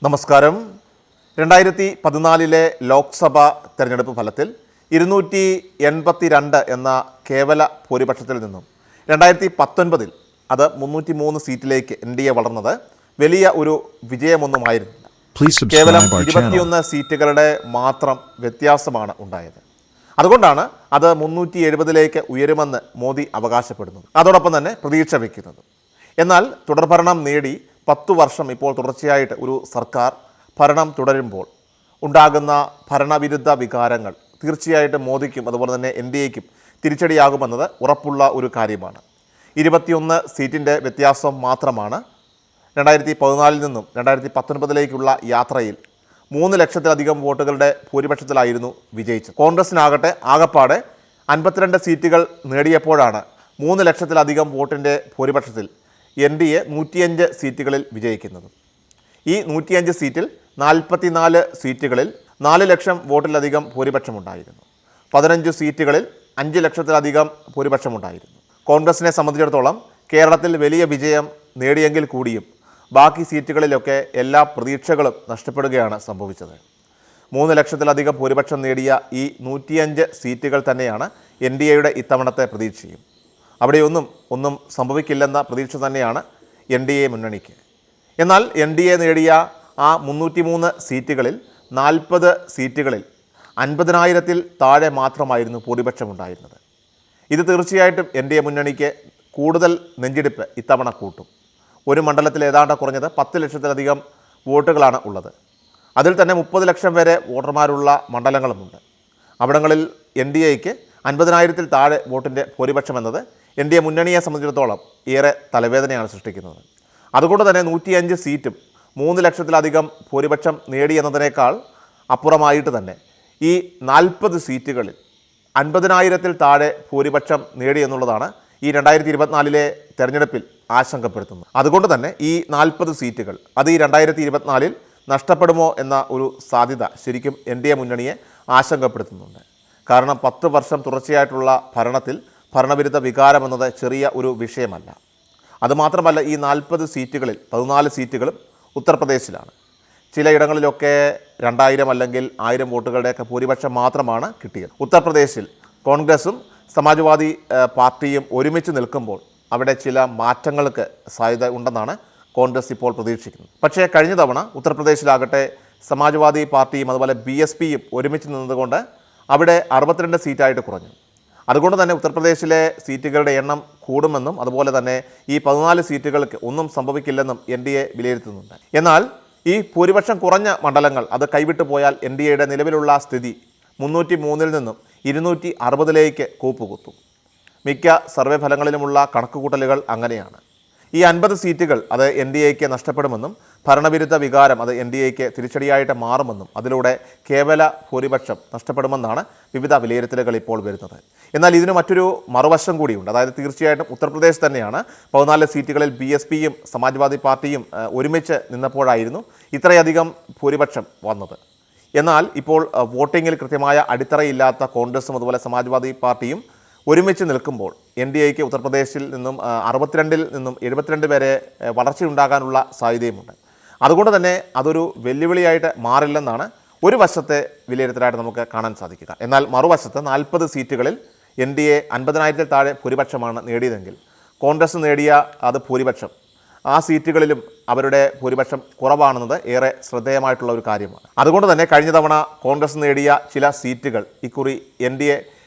നമസ്കാരം. 2014 ലോക്സഭാ തെരഞ്ഞെടുപ്പ് ഫലത്തിൽ 282 എന്ന കേവല ഭൂരിപക്ഷത്തിൽ നിന്നും 2019 അത് 303 സീറ്റിലേക്ക് NDA വളർന്നത് വലിയ ഒരു വിജയമൊന്നുമായിരുന്നില്ല. കേവലം 21 സീറ്റുകളുടെ മാത്രം വ്യത്യാസമാണ് ഉണ്ടായത്. അതുകൊണ്ടാണ് അത് 370ലേക്ക് ഉയരുമെന്ന് മോദി അവകാശപ്പെടുന്നത്, അതോടൊപ്പം തന്നെ പ്രതീക്ഷ വയ്ക്കുന്നത്. എന്നാൽ തുടർഭരണം നേടി 10 വർഷം ഇപ്പോൾ തുടർച്ചയായിട്ട് ഒരു സർക്കാർ ഭരണം തുടരുമ്പോൾ ഉണ്ടാകുന്ന ഭരണവിരുദ്ധ വികാരങ്ങൾ തീർച്ചയായിട്ടും മോദിക്കും അതുപോലെ തന്നെ NDAയ്ക്കും തിരിച്ചടിയാകുമെന്നത് ഉറപ്പുള്ള ഒരു കാര്യമാണ്. 21 സീറ്റിൻ്റെ വ്യത്യാസം മാത്രമാണ് 2014 നിന്നും 2019ലേക്കുള്ള യാത്രയിൽ 3 ലക്ഷത്തിലധികം വോട്ടുകളുടെ ഭൂരിപക്ഷത്തിലായിരുന്നു വിജയിച്ചത്. കോൺഗ്രസിനാകട്ടെ ആകപ്പാടെ 52 സീറ്റുകൾ നേടിയപ്പോഴാണ് 3 ലക്ഷത്തിലധികം വോട്ടിൻ്റെ ഭൂരിപക്ഷത്തിൽ NDA 105 സീറ്റുകളിൽ വിജയിക്കുന്നത്. ഈ 105 സീറ്റിൽ 44 സീറ്റുകളിൽ 4 ലക്ഷം വോട്ടിലധികം ഭൂരിപക്ഷമുണ്ടായിരുന്നു. 15 സീറ്റുകളിൽ 5 ലക്ഷത്തിലധികം ഭൂരിപക്ഷമുണ്ടായിരുന്നു. കോൺഗ്രസിനെ സംബന്ധിച്ചിടത്തോളം കേരളത്തിൽ വലിയ വിജയം നേടിയെങ്കിൽ കൂടിയും ബാക്കി സീറ്റുകളിലൊക്കെ എല്ലാ പ്രതീക്ഷകളും നഷ്ടപ്പെടുകയാണ് സംഭവിച്ചത്. 3 ലക്ഷത്തിലധികം ഭൂരിപക്ഷം നേടിയ ഈ 105 സീറ്റുകൾ തന്നെയാണ് NDAയുടെ ഇത്തവണത്തെ പ്രതീക്ഷയും. അവിടെയൊന്നും സംഭവിക്കില്ലെന്ന പ്രതീക്ഷ തന്നെയാണ് NDA മുന്നണിക്ക്. എന്നാൽ NDA നേടിയ ആ 303 സീറ്റുകളിൽ 40 സീറ്റുകളിൽ 50,000-ൽ താഴെ മാത്രമായിരുന്നു ഭൂരിപക്ഷമുണ്ടായിരുന്നത്. ഇത് തീർച്ചയായിട്ടും NDA മുന്നണിക്ക് കൂടുതൽ നെഞ്ചിടിപ്പ് ഇത്തവണ കൂട്ടും. ഒരു മണ്ഡലത്തിൽ ഏതാണ്ട് കുറഞ്ഞത് 10 ലക്ഷത്തിലധികം വോട്ടുകളാണ് ഉള്ളത്. അതിൽ തന്നെ 30 ലക്ഷം വരെ വോട്ടർമാരുള്ള മണ്ഡലങ്ങളുമുണ്ട്. അവിടങ്ങളിൽ NDAയ്ക്ക് 50,000-ൽ താഴെ വോട്ടിൻ്റെ ഭൂരിപക്ഷം എന്നത് NDA മുന്നണിയെ സംബന്ധിച്ചിടത്തോളം ഏറെ തലവേദനയാണ് സൃഷ്ടിക്കുന്നത്. അതുകൊണ്ട് തന്നെ 105 സീറ്റും 3 ലക്ഷത്തിലധികം ഭൂരിപക്ഷം നേടിയെന്നതിനേക്കാൾ അപ്പുറമായിട്ട് തന്നെ ഈ 40 സീറ്റുകളിൽ 50,000-ൽ താഴെ ഭൂരിപക്ഷം നേടിയെന്നുള്ളതാണ് ഈ 2024 തെരഞ്ഞെടുപ്പിൽ ആശങ്കപ്പെടുത്തുന്നത്. അതുകൊണ്ട് തന്നെ ഈ 40 സീറ്റുകൾ അത് ഈ 2024 നഷ്ടപ്പെടുമോ എന്ന ഒരു സാധ്യത ശരിക്കും NDA മുന്നണിയെ ആശങ്കപ്പെടുത്തുന്നുണ്ട്. കാരണം 10 വർഷം തുടർച്ചയായിട്ടുള്ള ഭരണത്തിൽ ഭരണവിരുദ്ധ വികാരം എന്നത് ചെറിയ ഒരു വിഷയമല്ല. അതുമാത്രമല്ല, ഈ 40 സീറ്റുകളിൽ 14 സീറ്റുകളും ഉത്തർപ്രദേശിലാണ്. ചിലയിടങ്ങളിലൊക്കെ 2000 അല്ലെങ്കിൽ 1000 വോട്ടുകളുടെയൊക്കെ ഭൂരിപക്ഷം മാത്രമാണ് കിട്ടിയത്. ഉത്തർപ്രദേശിൽ കോൺഗ്രസും സമാജ്വാദി പാർട്ടിയും ഒരുമിച്ച് നിൽക്കുമ്പോൾ അവിടെ ചില മാറ്റങ്ങൾക്ക് സാധ്യത ഉണ്ടെന്നാണ് കോൺഗ്രസ് ഇപ്പോൾ പ്രതീക്ഷിക്കുന്നത്. പക്ഷേ കഴിഞ്ഞ തവണ ഉത്തർപ്രദേശിലാകട്ടെ സമാജ്വാദി പാർട്ടിയും അതുപോലെ BSPയും ഒരുമിച്ച് നിന്നതുകൊണ്ട് അവിടെ 62 സീറ്റായിട്ട് കുറഞ്ഞു. അതുകൊണ്ട് തന്നെ ഉത്തർപ്രദേശിലെ സീറ്റുകളുടെ എണ്ണം കൂടുമെന്നും അതുപോലെ തന്നെ ഈ 14 സീറ്റുകൾക്ക് ഒന്നും സംഭവിക്കില്ലെന്നും NDA വിലയിരുത്തുന്നുണ്ട്. എന്നാൽ ഈ ഭൂരിപക്ഷം കുറഞ്ഞ മണ്ഡലങ്ങൾ അത് കൈവിട്ടു പോയാൽ NDAയുടെ നിലവിലുള്ള സ്ഥിതി 303-ൽ നിന്നും 260-ലേക്ക് കൂപ്പുകുത്തും. മിക്ക സർവേ ഫലങ്ങളിലുമുള്ള കണക്കുകൂട്ടലുകൾ അങ്ങനെയാണ്. ഈ 50 സീറ്റുകൾ അത് NDAയ്ക്ക് നഷ്ടപ്പെടുമെന്നും ഭരണവിരുദ്ധ വികാരം അത് NDAയ്ക്ക് തിരിച്ചടിയായിട്ട് മാറുമെന്നും അതിലൂടെ കേവല ഭൂരിപക്ഷം നഷ്ടപ്പെടുമെന്നാണ് വിവിധ വിലയിരുത്തലുകൾ ഇപ്പോൾ വരുന്നത്. എന്നാൽ ഇതിന് മറ്റൊരു മറുവശം കൂടിയുണ്ട്. അതായത് തീർച്ചയായിട്ടും ഉത്തർപ്രദേശ് തന്നെയാണ് 14 സീറ്റുകളിൽ BSPയും സമാജ്വാദി പാർട്ടിയും ഒരുമിച്ച് നിന്നപ്പോഴായിരുന്നു ഇത്രയധികം ഭൂരിപക്ഷം വന്നത്. എന്നാൽ ഇപ്പോൾ വോട്ടിങ്ങിൽ കൃത്യമായ അടിത്തറയില്ലാത്ത കോൺഗ്രസും അതുപോലെ സമാജ്വാദി പാർട്ടിയും ഒരുമിച്ച് നിൽക്കുമ്പോൾ NDAയ്ക്ക് ഉത്തർപ്രദേശിൽ നിന്നും 62-ൽ നിന്നും 72 വരെ വളർച്ചയുണ്ടാകാനുള്ള സാധ്യതയുമുണ്ട്. അതുകൊണ്ട് തന്നെ അതൊരു വെല്ലുവിളിയായിട്ട് മാറില്ലെന്നാണ് ഒരു വശത്തെ വിലയിരുത്തലായിട്ട് നമുക്ക് കാണാൻ സാധിക്കുക. എന്നാൽ മറുവശത്ത് 40 സീറ്റുകളിൽ NDA 50,000-ൽ താഴെ ഭൂരിപക്ഷമാണ് നേടിയതെങ്കിൽ കോൺഗ്രസ് നേടിയ അത് ഭൂരിപക്ഷം ആ സീറ്റുകളിലും അവരുടെ ഭൂരിപക്ഷം കുറവാണെന്നത് ഏറെ ശ്രദ്ധേയമായിട്ടുള്ള ഒരു കാര്യമാണ്. അതുകൊണ്ട് തന്നെ കഴിഞ്ഞ തവണ കോൺഗ്രസ് നേടിയ ചില സീറ്റുകൾ ഇക്കുറി NDA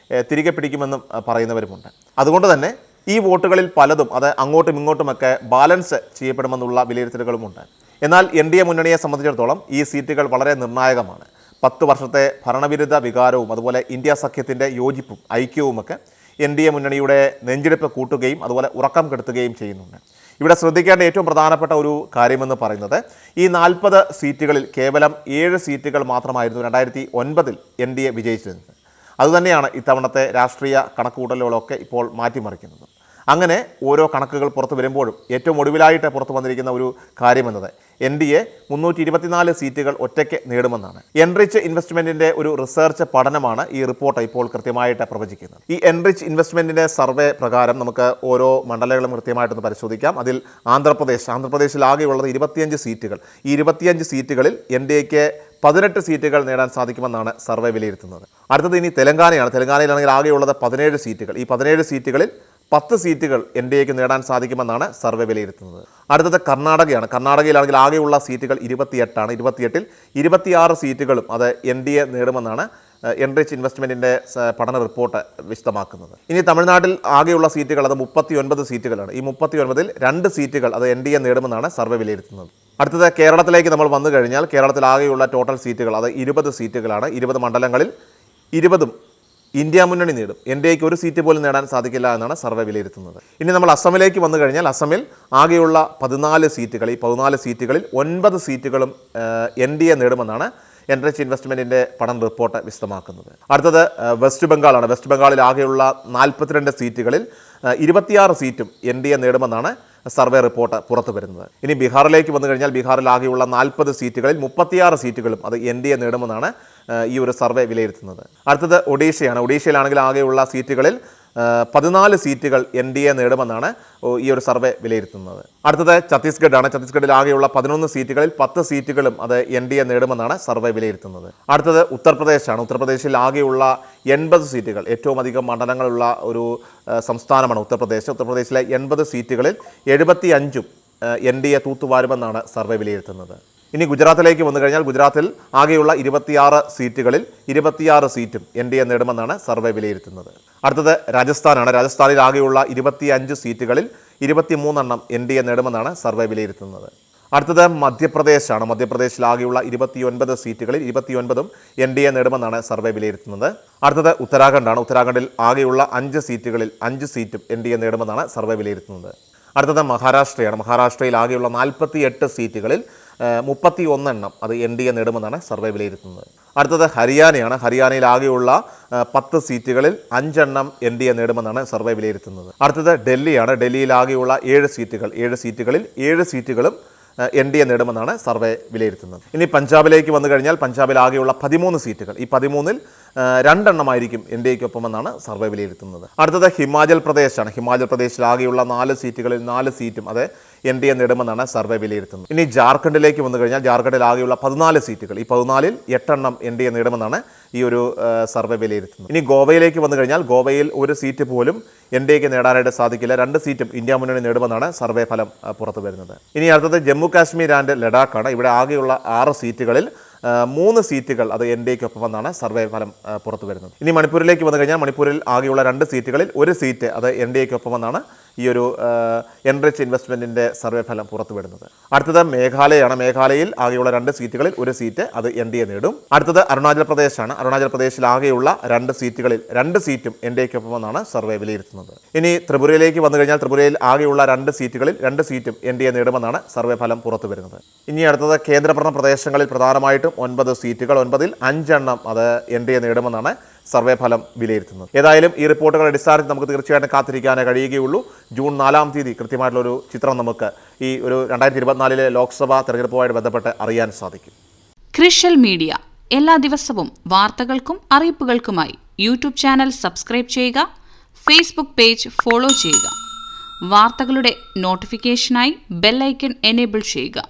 തിരികെ പിടിക്കുമെന്നും പറയുന്നവരുമുണ്ട്. അതുകൊണ്ട് തന്നെ ഈ വോട്ടുകളിൽ പലതും അത് അങ്ങോട്ടും ഇങ്ങോട്ടുമൊക്കെ ബാലൻസ് ചെയ്യപ്പെടുമെന്നുള്ള വിലയിരുത്തലുകളുമുണ്ട്. എന്നാൽ NDA മുന്നണിയെ സംബന്ധിച്ചിടത്തോളം ഈ സീറ്റുകൾ വളരെ നിർണായകമാണ്. 10 വർഷത്തെ ഭരണവിരുദ്ധ വികാരവും അതുപോലെ ഇന്ത്യ സഖ്യത്തിൻ്റെ യോജിപ്പും ഐക്യവുമൊക്കെ NDA മുന്നണിയുടെ നെഞ്ചിടിപ്പ് കൂട്ടുകയും അതുപോലെ ഉറക്കം കെടുത്തുകയും ചെയ്യുന്നുണ്ട്. ഇവിടെ ശ്രദ്ധിക്കേണ്ട ഏറ്റവും പ്രധാനപ്പെട്ട ഒരു കാര്യമെന്ന് പറയുന്നത് ഈ 40 സീറ്റുകളിൽ കേവലം 7 സീറ്റുകൾ മാത്രമായിരുന്നു 2009-ൽ NDA വിജയിച്ചിരുന്നത്. അതുതന്നെയാണ് ഇത്തവണത്തെ രാഷ്ട്രീയ കണക്കുകൂട്ടലുകളൊക്കെ ഇപ്പോൾ മാറ്റിമറിക്കുന്നത്. അങ്ങനെ ഓരോ കണക്കുകൾ പുറത്തു വരുമ്പോഴും ഏറ്റവും ഒടുവിലായിട്ട് പുറത്തു വന്നിരിക്കുന്ന ഒരു കാര്യമെന്നത് NDA 324 സീറ്റുകൾ ഒറ്റയ്ക്ക് നേടുമെന്നാണ്. എൻറിച്ച് ഇൻവെസ്റ്റ്മെന്റിന്റെ ഒരു റിസർച്ച് പഠനമാണ് ഈ റിപ്പോർട്ട് ഇപ്പോൾ കൃത്യമായിട്ട് പ്രവചിക്കുന്നത്. ഈ എൻറിച്ച് ഇൻവെസ്റ്റ്മെന്റിന്റെ സർവേ പ്രകാരം നമുക്ക് ഓരോ മണ്ഡലങ്ങളും കൃത്യമായിട്ടൊന്ന് പരിശോധിക്കാം. അതിൽ ആന്ധ്രാപ്രദേശിൽ ആകെയുള്ളത് 25 സീറ്റുകൾ. ഈ 25 സീറ്റുകളിൽ NDAക്ക് 18 സീറ്റുകൾ നേടാൻ സാധിക്കുമെന്നാണ് സർവേ വിലയിരുത്തുന്നത്. അടുത്തത് ഇനി തെലങ്കാനയാണ്. തെലങ്കാനയിലാണെങ്കിൽ ആകെയുള്ളത് 17 സീറ്റുകൾ. ഈ 17 സീറ്റുകളിൽ 10 സീറ്റുകൾ NDAക്ക് നേടാൻ സാധിക്കുമെന്നാണ് സർവേ വിലയിരുത്തുന്നത്. അടുത്തത് കർണാടകയാണ്. കർണാടകയിലാണെങ്കിൽ ആകെയുള്ള സീറ്റുകൾ 28ആണ്. 28ൽ 26 സീറ്റുകളും അത് NDA നേടുമെന്നാണ് എൻറിച്ച് ഇൻവെസ്റ്റ്മെൻറ്റിൻ്റെ പഠന റിപ്പോർട്ട് വിശദമാക്കുന്നത്. ഇനി തമിഴ്നാട്ടിൽ ആകെയുള്ള സീറ്റുകൾ അത് 39 സീറ്റുകളാണ്. ഈ 39ൽ 2 സീറ്റുകൾ അത് NDA നേടുമെന്നാണ് സർവേ വിലയിരുത്തുന്നത്. അടുത്തത് കേരളത്തിലേക്ക് നമ്മൾ വന്നു കഴിഞ്ഞാൽ കേരളത്തിൽ ആകെയുള്ള ടോട്ടൽ സീറ്റുകൾ അത് 20 സീറ്റുകളാണ്. 20 മണ്ഡലങ്ങളിൽ 20ഉം ഇന്ത്യ മുന്നണി നേടും. NDAക്ക് ഒരു സീറ്റ് പോലും നേടാൻ സാധിക്കില്ല എന്നാണ് സർവേ വിലയിരുത്തുന്നത്. ഇനി നമ്മൾ അസമിലേക്ക് വന്നു കഴിഞ്ഞാൽ അസമിൽ ആകെയുള്ള 14 സീറ്റുകൾ. ഈ 14 സീറ്റുകളിൽ 9 സീറ്റുകളും NDA നേടുമെന്നാണ് എൻറിച്ച് ഇൻവെസ്റ്റ്മെൻറ്റിൻ്റെ പഠന റിപ്പോർട്ട് വിശദമാക്കുന്നത്. അടുത്തത് വെസ്റ്റ് ബംഗാളാണ്. വെസ്റ്റ് ബംഗാളിൽ ആകെയുള്ള 42 സീറ്റുകളിൽ 26 സീറ്റും NDA നേടുമെന്നാണ് സർവേ റിപ്പോർട്ട് പുറത്തു വരുന്നത്. ഇനി ബീഹാറിലേക്ക് വന്നു കഴിഞ്ഞാൽ ബീഹാറിൽ ആകെയുള്ള 40 സീറ്റുകളിൽ 36 സീറ്റുകളും അത് NDA നേടുമെന്നാണ് ഈ ഒരു സർവേ വിലയിരുത്തുന്നത്. അടുത്തത് ഒഡീഷയാണ്. ഒഡീഷയിലാണെങ്കിൽ ആകെയുള്ള സീറ്റുകളിൽ 14 സീറ്റുകൾ NDA നേടുമെന്നാണ് ഈ ഒരു സർവേ വിലയിരുത്തുന്നത്. അടുത്തത് ഛത്തീസ്ഗഡാണ്. ഛത്തീസ്ഗഡിൽ ആകെയുള്ള 11 സീറ്റുകളിൽ 10 സീറ്റുകളും അത് NDA നേടുമെന്നാണ് സർവേ വിലയിരുത്തുന്നത്. അടുത്തത് ഉത്തർപ്രദേശാണ്. ഉത്തർപ്രദേശിൽ ആകെയുള്ള 80 സീറ്റുകൾ, ഏറ്റവും അധികം മണ്ഡലങ്ങളുള്ള ഒരു സംസ്ഥാനമാണ് ഉത്തർപ്രദേശ്. ഉത്തർപ്രദേശിലെ 80 സീറ്റുകളിൽ 75ഉം NDA തൂത്തുവാരുമെന്നാണ് സർവേ വിലയിരുത്തുന്നത്. ഇനി ഗുജറാത്തിലേക്ക് വന്നു കഴിഞ്ഞാൽ ഗുജറാത്തിൽ ആകെയുള്ള 26 സീറ്റുകളിൽ 26 സീറ്റും NDA നേടുമെന്നാണ് സർവേ വിലയിരുത്തുന്നത്. അടുത്തത് രാജസ്ഥാനാണ്. രാജസ്ഥാനിൽ ആകെയുള്ള 25 സീറ്റുകളിൽ 23 NDA നേടുമെന്നാണ് സർവേ വിലയിരുത്തുന്നത്. അടുത്തത് മധ്യപ്രദേശാണ്. മധ്യപ്രദേശിൽ ആകെയുള്ള 29 സീറ്റുകളിൽ 29ഉം NDA നേടുമെന്നാണ് സർവേ വിലയിരുത്തുന്നത്. അടുത്തത് ഉത്തരാഖണ്ഡാണ്. ഉത്തരാഖണ്ഡിൽ ആകെയുള്ള 5 സീറ്റുകളിൽ 5 സീറ്റും NDA നേടുമെന്നാണ് സർവേ വിലയിരുത്തുന്നത്. അടുത്തത് മഹാരാഷ്ട്രയാണ്. മഹാരാഷ്ട്രയിൽ ആകെയുള്ള 48 സീറ്റുകളിൽ 31 അത് NDA നേടുമെന്നാണ് സർവേ വിലയിരുത്തുന്നത്. അടുത്തത് ഹരിയാനയാണ്. ഹരിയാനയിൽ ആകെയുള്ള 10 സീറ്റുകളിൽ 5 NDA നേടുമെന്നാണ് സർവേ വിലയിരുത്തുന്നത്. അടുത്തത് ഡൽഹിയാണ്. ഡൽഹിയിൽ ആകെയുള്ള 7 സീറ്റുകളിൽ 7 സീറ്റുകളും NDA നേടുമെന്നാണ് സർവേ വിലയിരുത്തുന്നത്. ഇനി പഞ്ചാബിലേക്ക് വന്നു കഴിഞ്ഞാൽ പഞ്ചാബിൽ ആകെയുള്ള 13 സീറ്റുകൾ. ഈ 13ൽ 2 NDAക്കൊപ്പമെന്നാണ് സർവേ വിലയിരുത്തുന്നത്. അടുത്തത് ഹിമാചൽ പ്രദേശാണ്. ഹിമാചൽ പ്രദേശിൽ ആകെയുള്ള 4 സീറ്റുകളിൽ 4 സീറ്റും അത് NDA നേടുമെന്നാണ് സർവേ വിലയിരുത്തുന്നത്. ഇനി ജാർഖണ്ഡിലേക്ക് വന്നു കഴിഞ്ഞാൽ ജാർഖണ്ഡിൽ ആകെയുള്ള 14 സീറ്റുകൾ. ഈ 14ൽ 8 NDA നേടുമെന്നാണ് ഈ ഒരു സർവേ വിലയിരുത്തുന്നത്. ഇനി ഗോവയിലേക്ക് വന്നു കഴിഞ്ഞാൽ ഗോവയിൽ ഒരു സീറ്റ് പോലും NDAക്ക് നേടാനായിട്ട് സാധിക്കില്ല. 2 സീറ്റും ഇന്ത്യ മുന്നണി നേടുമെന്നാണ് സർവേ ഫലം പുറത്തു വരുന്നത്. ഇനി അടുത്തത് ജമ്മു കാശ്മീർ ആൻഡ് ലഡാക്കാണ്. ഇവിടെ ആകെയുള്ള 6 സീറ്റുകളിൽ 3 സീറ്റുകൾ അത് NDAക്കൊപ്പമെന്നാണ് സർവേ ഫലം പുറത്തു വരുന്നത്. ഇനി മണിപ്പൂരിലേക്ക് വന്നു കഴിഞ്ഞാൽ മണിപ്പൂരിൽ ആകെയുള്ള 2 സീറ്റുകളിൽ 1 സീറ്റ് അത് NDAക്കൊപ്പമെന്നാണ് ഈ ഒരു എൻറിച്ച് ഇൻവെസ്റ്റ്മെൻറ്റിൻ്റെ സർവേ ഫലം പുറത്തു വരുന്നത്. അടുത്തത് മേഘാലയയാണ്. മേഘാലയയിൽ ആകെയുള്ള 2 സീറ്റുകളിൽ 1 സീറ്റ് അത് NDA നേടും. അടുത്തത് അരുണാചൽ പ്രദേശാണ്. അരുണാചൽ പ്രദേശിൽ ആകെയുള്ള 2 സീറ്റുകളിൽ 2 സീറ്റും NDAക്കൊപ്പമെന്നാണ് സർവേ വിലയിരുത്തുന്നത്. ഇനി ത്രിപുരയിലേക്ക് വന്നു കഴിഞ്ഞാൽ ത്രിപുരയിൽ ആകെയുള്ള 2 സീറ്റുകളിൽ 2 സീറ്റും NDA നേടുമെന്നാണ് സർവേ ഫലം പുറത്തു വരുന്നത്. ഇനി അടുത്തത് കേന്ദ്രഭരണ പ്രദേശങ്ങളിൽ പ്രധാനമായിട്ടും 9 സീറ്റുകൾ, 9ൽ 5 അത് NDA നേടുമെന്നാണ് സർവേ ഫലം വിലയിരുത്തുന്നത്. ഏതായാലും ഈ റിപ്പോർട്ടുകളുടെ അടിസ്ഥാനത്തിൽ നമുക്ക് തീർച്ചയായിട്ടും കാത്തിരിക്കാനേ കഴിയുകയുള്ളൂ. ജൂൺ 4 തീയതി കൃത്യമായിട്ടുള്ളൊരു ചിത്രം നമുക്ക് ഈ ഒരു 2024 ലോക്സഭാ തെരഞ്ഞെടുപ്പുമായി ബന്ധപ്പെട്ട് അറിയാൻ സാധിക്കും. ക്രിഷ്യൽ മീഡിയ എല്ലാ ദിവസവും വാർത്തകൾക്കും അറിയിപ്പുകൾക്കുമായി യൂട്യൂബ് ചാനൽ സബ്സ്ക്രൈബ് ചെയ്യുക, ഫേസ്ബുക്ക് പേജ് ഫോളോ ചെയ്യുക. വാർത്തകളുടെ നോട്ടിഫിക്കേഷനായി ബെൽ ഐക്കൺ എനേബിൾ ചെയ്യുക.